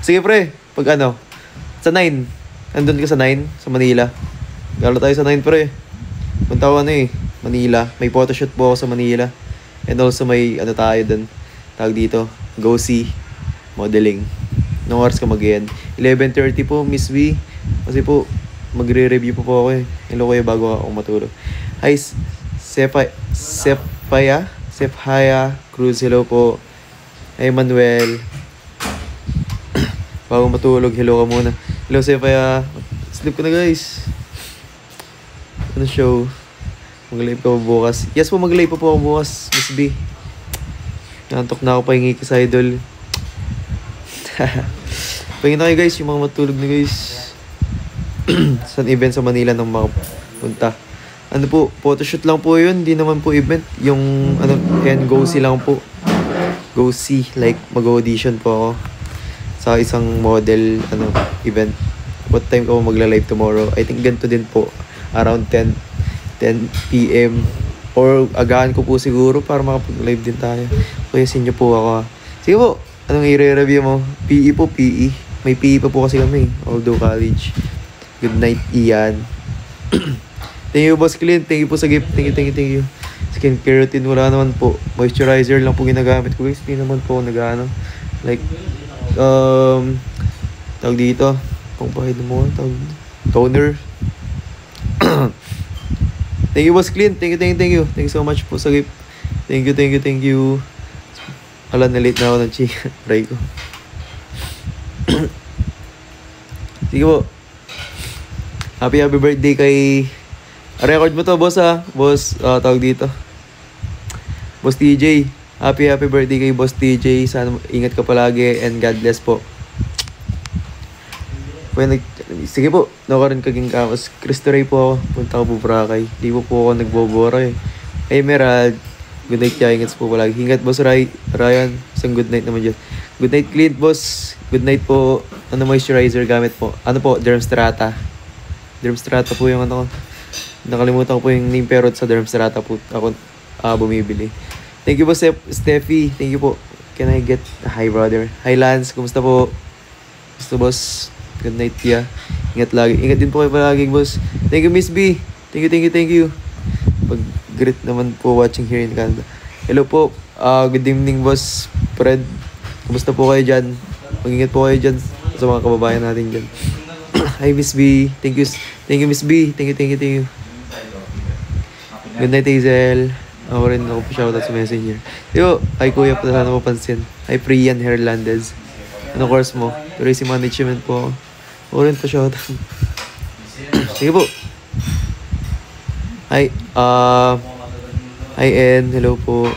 Sige pre, pag ano, sa 9. Andun ka sa 9, sa Manila. Galo tayo sa 9 pre. Punta ko ano eh, Manila. May photoshoot po ako sa Manila. And also may ano tayo dun. Tawag dito, go see modeling. Nung oras ka mag-end. 11:30 po, Miss V. Kasi po, magre-review po ako eh. Hello kayo bago ako matulog. Hi, Sephaya Cruz. Hello po. Hi, Manuel. Bago matulog, hello ka muna. Hello, Sephaya. Sleep ko na guys. Ano show? Mag-live ka po bukas. Yes po, mag-live po ako bukas, Miss B. Nantok na ako, pahingi ka sa idol. Pahingin na kayo guys, yung mga matulog na guys. Sa event sa Manila ng mga punta. Ano po, photoshoot lang po yun. Hindi naman po event. Yung ano, and go see lang po. Go see, like mag-audition po ako sa isang model ano event. What time ko magla-live tomorrow? I think ganito din po. Around 10 PM. Or agahan ko po siguro para makapag-live din tayo. Kaya sinyo po ako. Sige po, anong i-review mo? PE po, PE. May PE pa po kasi kami. Although college. Good night, Ian. Thank you, Boss Clint. Thank you po sa gift. Thank you. Skincare routine, wala naman po. Moisturizer lang po ginagamit ko guys. Hindi naman po nag-ano. Like, tawag dito. Pangpahid mo. Toner. Thank you, Boss Clint. Thank you. Thank you so much po sa gift. Thank you. Alam na late na ako ng chika. Try ko. Sige po. Happy birthday kay... Record mo to, boss ha. Boss, tawag dito. Boss TJ. Happy birthday kay Boss TJ. Sana ingat ka palagi and God bless po. Sige po, nakaroon kaging kaos. Cristo Ray po ako. Punta ko po Boracay. Di po ako nagbobora eh. Emerald. Good night kaya. Ingat po palagi. Ingat boss Ryan. Isang good night naman dyan. Good night Clint boss. Good night po. Ano moisturizer gamit po? Ano po? Dermstrata. Dermstrata po yung ano ko. Nakalimutan ko po yung name pero sa Dermstrata po ako bumibili. Thank you po Steffi. Thank you po. Can I get hi brother? Hi Lance. Kumusta po? Gusto boss? Good night, Tia. Ingat lagi. Ingat din po kayo palagi, boss. Thank you, Miss B. Thank you. Pag-greet naman po watching here in Canada. Hello po. Good evening, boss. Fred. Kumusta po kayo dyan? Mag-ingat po kayo dyan sa mga kababayan natin dyan. Hi, Miss B. Thank you, Miss B. Thank you. Good night, Hazel. Ako rin ako po shoutout sa messenger. Yo, hi kuya, sana mo pansin. Hi, Priyan Hernandez. Ano course mo? Tourism Management po. Ako rin po shoutout. Sige po. Hi, hi, N. Hello po.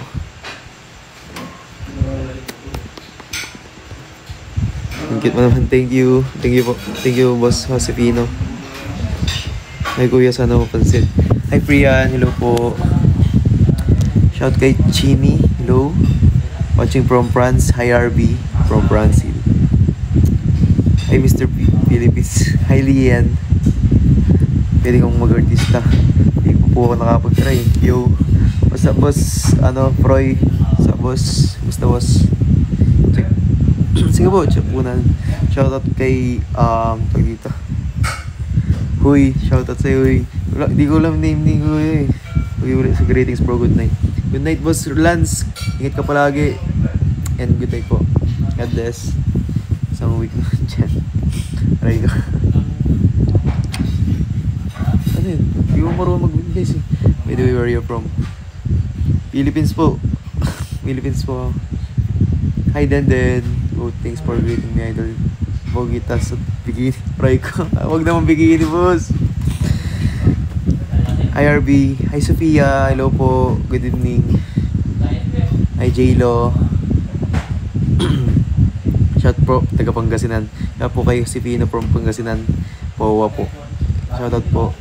Thank mo naman. Thank you po. Thank you, Boss Josefino. Hi, kuya, sana mo pansin. Hi, Priyan. Hello po. Shout kay Chini. Hello. Watching from France. Hi, RB. From France. Hi, Mr. Philippines. Hi, Lian. Pwede kong mag-artista. Hindi po ako nakapag-try. Yo. What's up, boss? Froy. What's up, boss? Basta, boss? Check. Sige po, check po na. Shoutout kay, tag dito. Huy. Shoutout sa'yo, huy. Di ko alam name ni Huy. Huy, sa greetings, bro. Good night. Good night, boss Lance. Ingat ka palagi. And good night po. God bless. Isang week naman dyan. Aray ko. Ano yun? Hindi ko marunong mag-win guys eh. By the way, where are you from? Philippines po. Philippines po. Hi Denden. Oh, thanks for greeting me, idol. Bogita sa bikini. Aray ko. Huwag naman bikini, boss. Hi RB. Hi Sophia. Hello po. Good evening. Hi J-Lo. Shout po, taga Pangasinan. Kaya po kayo si Pino from Pangasinan. Powa po. Shoutout po.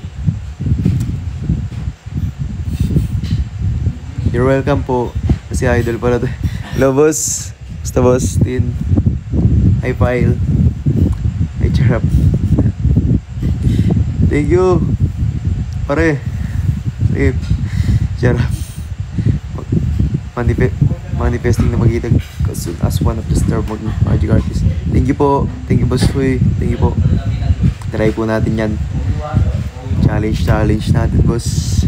You're welcome po. Kasi idol pala to. Hello boss. Basta boss. Tin. Hi Pile. Hi Charap. Thank you. Pare. Charap. Manifesting na magitag as soon as one of the star magic artists. Thank you po. Thank you, Boss Huy. Thank you po. Try po natin yan. Challenge natin, boss.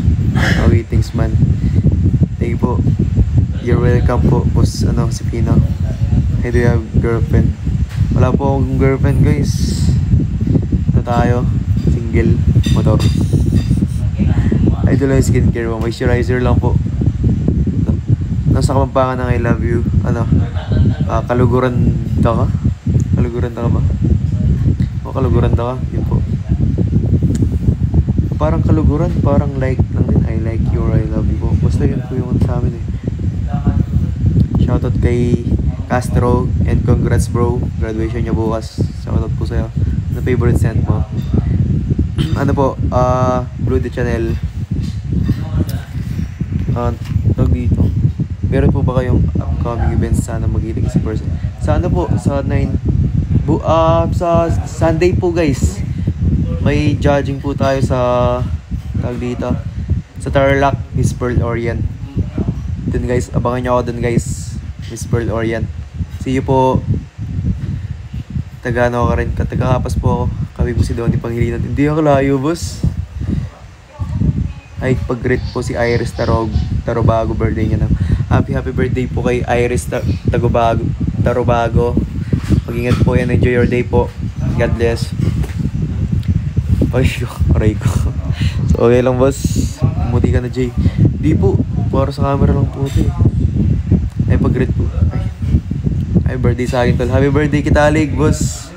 Awaitings man. Thank you po. You're welcome po, boss. Si Pino. I do have girlfriend. Wala po akong girlfriend, guys. Tayo? Single. Motor. Idol yung skincare mo. Moisturizer lang po. Nasa Kapampangan ng I love you. Kaluguran ka? Kaluguran ka ba? O kaluguran ka? Yun po. Parang kaluguran, parang like lang din. I like you or I love you po. Basta yun po yung sa amin eh. Shoutout kay Castro and congrats bro. Graduation niya bukas. Shoutout po sa'yo. Ano favorite scent mo? Blue de Chanel. Tawag dito. Meron po ba kayong upcoming events sana magiting sa person? Sana po sa sa Sunday po guys. May judging po tayo sa tawag dito. Sa Tarlac, Miss Pearl Orient. Dun guys, abangan nyo ako dun guys. Miss Pearl Orient. See you po. Taga ka rin. Taga-Kapas po ako. Kami po si Donnie Pangilinan. Hindi ako layo, boss. Ay, pag-greet po si Iris Tarobago. Birthday niya na. Happy birthday po kay Iris Tarobago. Mag-ingat po yan. Enjoy your day po. God bless. Aray ko. So, okay lang, boss. Muti ka na, Jay. Di po. Para sa camera lang po ito eh. Ay, pag-greet po. Ay, birthday sa akin tol. Happy birthday Kitalig, boss.